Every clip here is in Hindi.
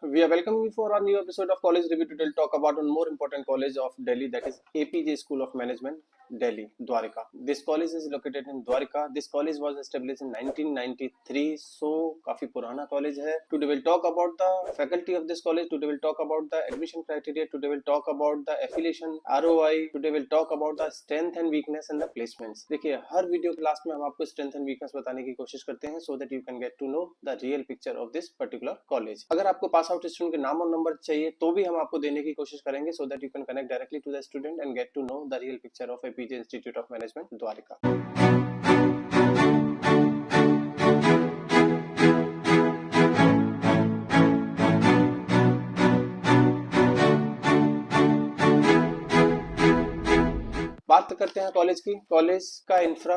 We are welcoming you for our new episode of College Review. Today, talk about one more important college of Delhi, that is APJ School of Management, Delhi, Dwarka. This college is located in Dwarka. This college was established in 1993, so काफी पुराना college है. Today we'll talk about the faculty of this college. Today we'll talk about the admission criteria. Today we'll talk about the affiliation, ROI. Today we'll talk about the strength and weakness and the placements. देखिए हर वीडियो के लास्ट में हम आपको strength and weakness बताने की कोशिश करते हैं so that you can get to know the real picture of this particular college. अगर आपको पास आउट स्टूडेंट के नाम और नंबर चाहिए तो भी हम आपको देने की कोशिश करेंगे so that you can connect directly to the student and get to know the real picture of APJ Institute of Management, Dwarka. बात करते हैं कॉलेज की. कॉलेज का इंफ्रा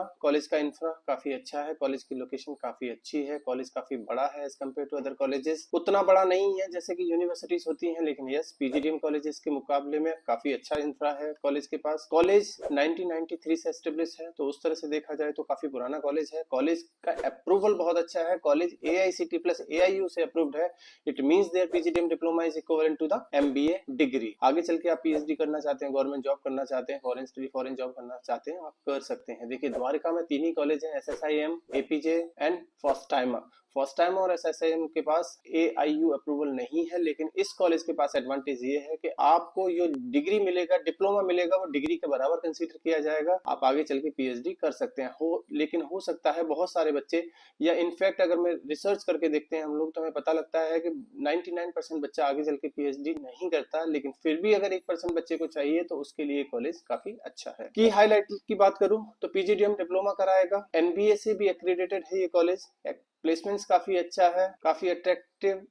काफी अच्छा है. कॉलेज की लोकेशन काफी अच्छी है. कॉलेज काफी बड़ा है as compared to other colleges. उतना बड़ा नहीं है जैसे कि यूनिवर्सिटीज होती हैं, लेकिन यस पीजीडीएम कॉलेजेस के मुकाबले में काफी अच्छा इंफ्रा है कॉलेज के पास. कॉलेज 1993 से एस्टेब्लिश है, तो उस तरह से देखा जाए तो काफी पुराना कॉलेज है. कॉलेज का अप्रूवल बहुत अच्छा है. कॉलेज AICTE प्लस AIU से अप्रूव्ड है. It means their PGDM diploma is equivalent to the MBA degree. आगे चल के आप PhD करना चाहते हैं, गवर्नमेंट जॉब करना चाहते हैं, फॉरेन स्टडी फॉरेन जॉब करना चाहते हैं, आप कर सकते हैं. देखिए द्वारका में 3 ही कॉलेज हैं, SSIM, APJ and first time और SSIM के पास AIU अप्रूवल नहीं है. लेकिन इस कॉलेज के पास एडवांटेज ये है कि आपको जो डिग्री मिलेगा, डिप्लोमा मिलेगा, वो डिग्री के बराबर कंसीडर किया जाएगा. आप आगे चल के PhD कर सकते हैं. लेकिन हो सकता है बहुत सारे बच्चे, या इनफैक्ट अगर मैं रिसर्च करके देखते हैं हम लोग, तो हमें पता लगता है कि 99% बच्चा आगे चल के PhD नहीं करता. लेकिन फिर भी अगर 1% बच्चे को चाहिए तो उसके लिए कॉलेज काफी अच्छा है. की हाईलाइट की बात करूं तो PGDM डिप्लोमा कराएगा. NBA से भी एक्रेडिटेड है ये कॉलेज. प्लेसमेंट्स काफी अच्छा है, काफी अट्रैक्टिव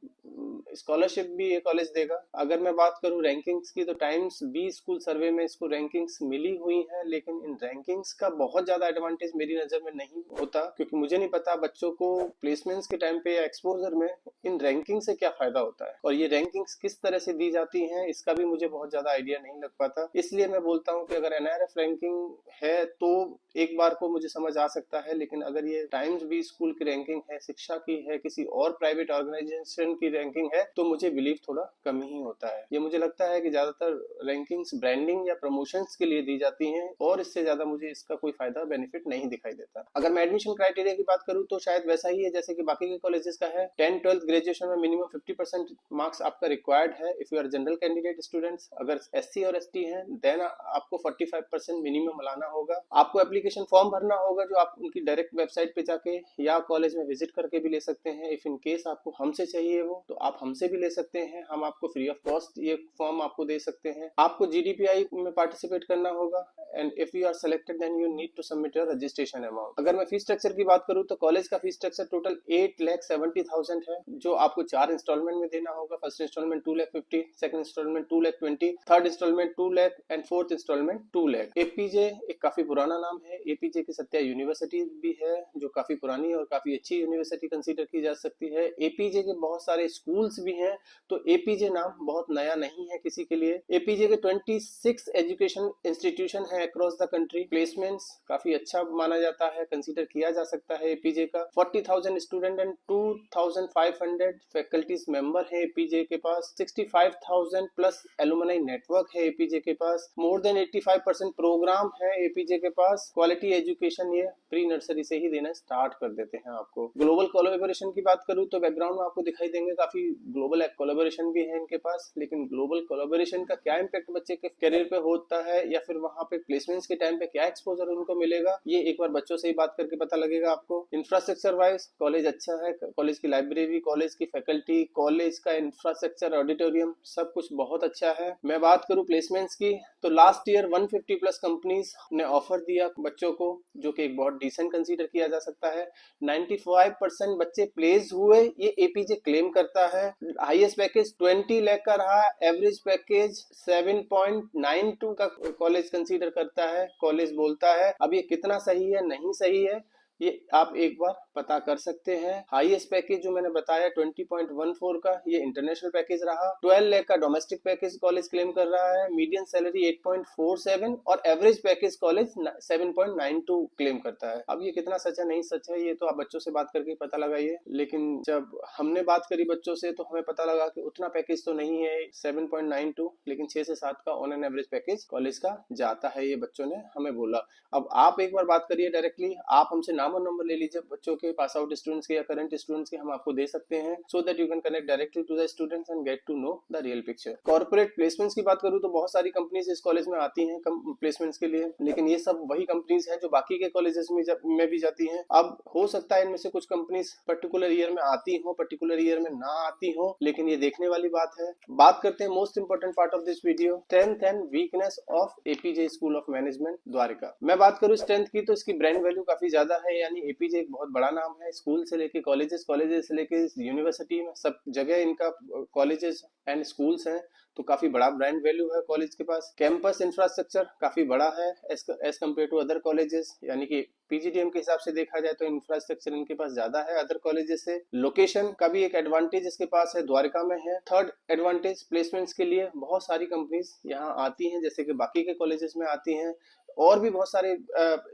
स्कॉलरशिप भी ये कॉलेज देगा. अगर मैं बात करूं रैंकिंग्स की तो टाइम्स बी स्कूल सर्वे में इसको रैंकिंग्स मिली हुई है. लेकिन इन रैंकिंग्स का बहुत ज्यादा एडवांटेज मेरी नजर में नहीं होता, क्योंकि मुझे नहीं पता बच्चों को प्लेसमेंट्स के टाइम पे या एक्सपोजर में इन रैंकिंग से क्या फायदा होता है, और ये रैंकिंग्स किस तरह से दी जाती हैं इसका भी मुझे बहुत ज्यादा आइडिया नहीं लग पाता. इसलिए मैं बोलता हूँ कि अगर NRF रैंकिंग है तो एक बार को मुझे समझ आ सकता है. लेकिन अगर ये टाइम्स बी स्कूल की रैंकिंग है, शिक्षा की है, किसी और प्राइवेट ऑर्गेनाइजेशन की रैंकिंग है, तो मुझे बिलीव थोड़ा कम ही होता है. ये मुझे लगता है कि ज्यादातर रैंकिंग्स ब्रांडिंग या प्रमोशंस के लिए दी जाती हैं, और इससे ज्यादा मुझे इसका कोई फायदा बेनिफिट नहीं दिखाई देता. अगर मैं एडमिशन क्राइटेरिया की बात करूं तो शायद वैसा ही है जैसे कि बाकी के कॉलेजेस का है. 10th-12th ग्रेजुएशन में मिनिमम 50% मार्क्स आपका रिक्वायर्ड है if you are general candidate students. अगर SC और ST हैं देन आपको 45% मिनिमम लाना होगा. आपको एप्लीकेशन फॉर्म भरना होगा जो आप उनकी डायरेक्ट वेबसाइट पे जाके या कॉलेज में विजिट करके भी ले सकते हैं. इफ इन केस आपको हमसे चाहिए वो, तो आप हमसे भी ले सकते हैं. हम आपको फ्री ऑफ कॉस्ट ये फॉर्म आपको दे सकते हैं. आपको GDPI में पार्टिसिपेट करना होगा, and if you are selected then you need to submit your registration amount. अगर मैं फीस स्ट्रक्चर की बात करूं तो कॉलेज का फीस स्ट्रक्चर टोटल 8,70,000 है, जो आपको 4 इंस्टॉलमेंट में देना होगा. First installment 2,50,000, second installment 2,20,000, third installment 2,00,000 and fourth installment 2,00,000. APJ एक काफी पुराना नाम है. APJ की सत्या यूनिवर्सिटी भी है जो काफी पुरानी और काफी अच्छी यूनिवर्सिटी कंसीडर की जा सकती है. APJ के बहुत सारे स्कूल्स भी हैं, तो APJ नाम बहुत नया नहीं है किसी के लिए. APJ के 26 एजुकेशन इंस्टीट्यूशन है अक्रॉस द कंट्री. प्लेसमेंट्स काफी अच्छा माना जाता है, कंसीडर किया जा सकता है APJ का. 40,000 स्टूडेंट एंड 2,500 फैकल्टीज मेंबर है APJ के पास. 65,000 प्लस एलुमनाई नेटवर्क है APJ के पास. मोर देन 85% प्रोग्राम है APJ के पास. क्वालिटी एजुकेशन ये प्री नर्सरी से ही देना स्टार्ट कर देते हैं आपको. ग्लोबल कोलैबोरेशन की बात करूं तो बैकग्राउंड में आपको दिखाई देंगे काफी ग्लोबल कोलैबोरेशन भी है इनके पास. लेकिन ग्लोबल कोलैबोरेशन का क्या इम्पैक्ट बच्चे के करियर पे होता है, या फिर वहां पे प्लेसमेंट्स के टाइम पे क्या एक्सपोजर उनको मिलेगा, ये एक बार बच्चों से ही बात करके पता लगेगा आपको. इंफ्रास्ट्रक्चर वाइज कॉलेज अच्छा है. कॉलेज की लाइब्रेरी, कॉलेज की फैकल्टी, कॉलेज का इंफ्रास्ट्रक्चर, ऑडिटोरियम, सब कुछ बहुत अच्छा है. मैं बात करूं प्लेसमेंट्स की तो लास्ट ईयर 150 प्लस कंपनीज ने ऑफर दिया बच्चों को, जो कि एक बहुत डिसेंट कंसीडर किया जा सकता है. 95% बच्चे प्लेस हुए, ये APJ क्लेम करता है. हाईएस्ट पैकेज 20 लाख का रहा. एवरेज पैकेज 7.92 का कॉलेज कंसीडर करता है, कॉलेज बोलता है. अब ये कितना सही है नहीं सही है ये आप एक बार पता कर सकते हैं। हाईएस्ट पैकेज जो मैंने बताया 20.14 का, ये इंटरनेशनल पैकेज रहा। 12 लाख का डोमेस्टिक पैकेज कॉलेज क्लेम कर रहा है। मीडियन सैलरी 8.47 और एवरेज पैकेज कॉलेज 7.92 क्लेम करता है। अब ये कितना सच है नहीं सच है ये तो आप बच्चों से बात करके पता लगाइए, लेकिन जब हमने बात करी बच्चों से तो हमें पता लगा कि उतना पैकेज तो नहीं है 7.92, लेकिन 6 से 7 का on an average package college का जाता है, ये बच्चों ने हमें बोला। अब आप एक बार बात करिए डायरेक्टली, आप हमसे नाम और नंबर ले लीजिए बच्चों के, पास आउट स्टूडेंट्स के या करंट स्टूडेंट्स के, हम आपको दे सकते हैं, so that you can connect directly to the students and get to know the real picture. Corporate placements की बात करूं तो बहुत सारी कंपनीज इस कॉलेज में आती हैं प्लेसमेंट्स के लिए, लेकिन ये सब वही कंपनीज हैं जो बाकी के कॉलेजेस में भी जाती हैं। अब हो सकता है इनमें से कुछ कंपनीज पर्टिकुलर ईयर में आती हो, पर्टिकुलर ईयर में ना आती हो, लेकिन ये देखने वाली बात है। बात करते हैं most important part of this video, strength and weakness of APJ school of management Dwarka. मैं बात करूं स्ट्रेंथ की तो इसकी ब्रांड वैल्यू काफी ज्यादा है, यानी एपीजे एक बहुत बड़ा नाम है। स्कूल से लेके कॉलेजेस, कॉलेजेस से लेके यूनिवर्सिटी में सब जगह इनका कॉलेजेस एंड स्कूल्स हैं, तो काफी बड़ा ब्रांड वैल्यू है कॉलेज के पास। कैंपस इंफ्रास्ट्रक्चर काफी बड़ा है as compared to other colleges, यानी कि पीजीडीएम के हिसाब से देखा जाए तो इंफ्रास्ट्रक्चर इनके पास ज्यादा है अदर कॉलेजेस से। लोकेशन का भी एक एडवांटेज इसके पास है, द्वारका में है। थर्ड एडवांटेज, प्लेसमेंट्स के लिए बहुत सारी कंपनीज यहाँ आती हैं, जैसे कि बाकी के कॉलेजेस में आती हैं। और भी बहुत सारे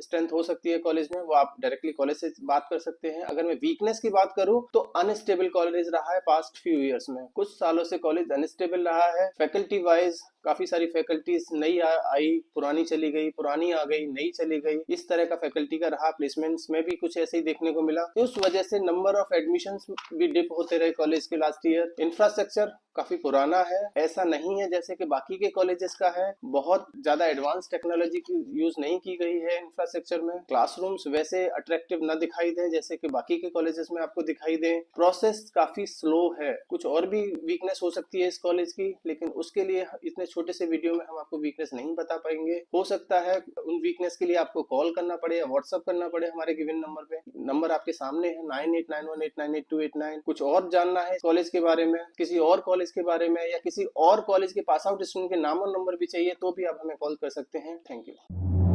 स्ट्रेंथ हो सकती है कॉलेज में, वो आप डायरेक्टली कॉलेज से बात कर सकते हैं। अगर मैं वीकनेस की बात करूं तो अनस्टेबल कॉलेज रहा है पास्ट फ्यू इयर्स में, कुछ सालों से कॉलेज अनस्टेबल रहा है। फैकल्टी वाइज काफी सारी फैकल्टीज नई आई, पुरानी चली गई, पुरानी आ गई, नई चली गई, इस तरह का फैकल्टी का रहा। प्लेसमेंट्स में भी कुछ ऐसे ही देखने को मिला, तो उस वजह से नंबर ऑफ एडमिशंस भी डिप होते रहे कॉलेज के लास्ट ईयर। इंफ्रास्ट्रक्चर काफी पुराना है, ऐसा नहीं है जैसे कि बाकी के कॉलेजेस का है, बहुत ज्यादा एडवांस टेक्नोलॉजी की यूज नहीं की गई है इंफ्रास्ट्रक्चर में। क्लासरूम्स वैसे अट्रैक्टिव न दिखाई दें जैसे कि बाकी के कॉलेजेस में आपको दिखाई दें। प्रोसेस काफी स्लो है। कुछ और भी वीकनेस हो सकती है इस कॉलेज की, लेकिन उसके लिए इतने छोटे से वीडियो में हम आपको वीकनेस नहीं बता पाएंगे। हो सकता है उन वीकनेस के लिए आपको कॉल करना पड़े या व्हाट्सअप करना पड़े हमारे गिवन नंबर पे। नंबर आपके सामने है 9891898289। कुछ और जानना है कॉलेज के बारे में, किसी और कॉलेज के बारे में, या किसी और कॉलेज के पास आउट स्टूडेंट के नाम और नंबर भी चाहिए, तो भी आप हमें कॉल कर सकते हैं। Thank you.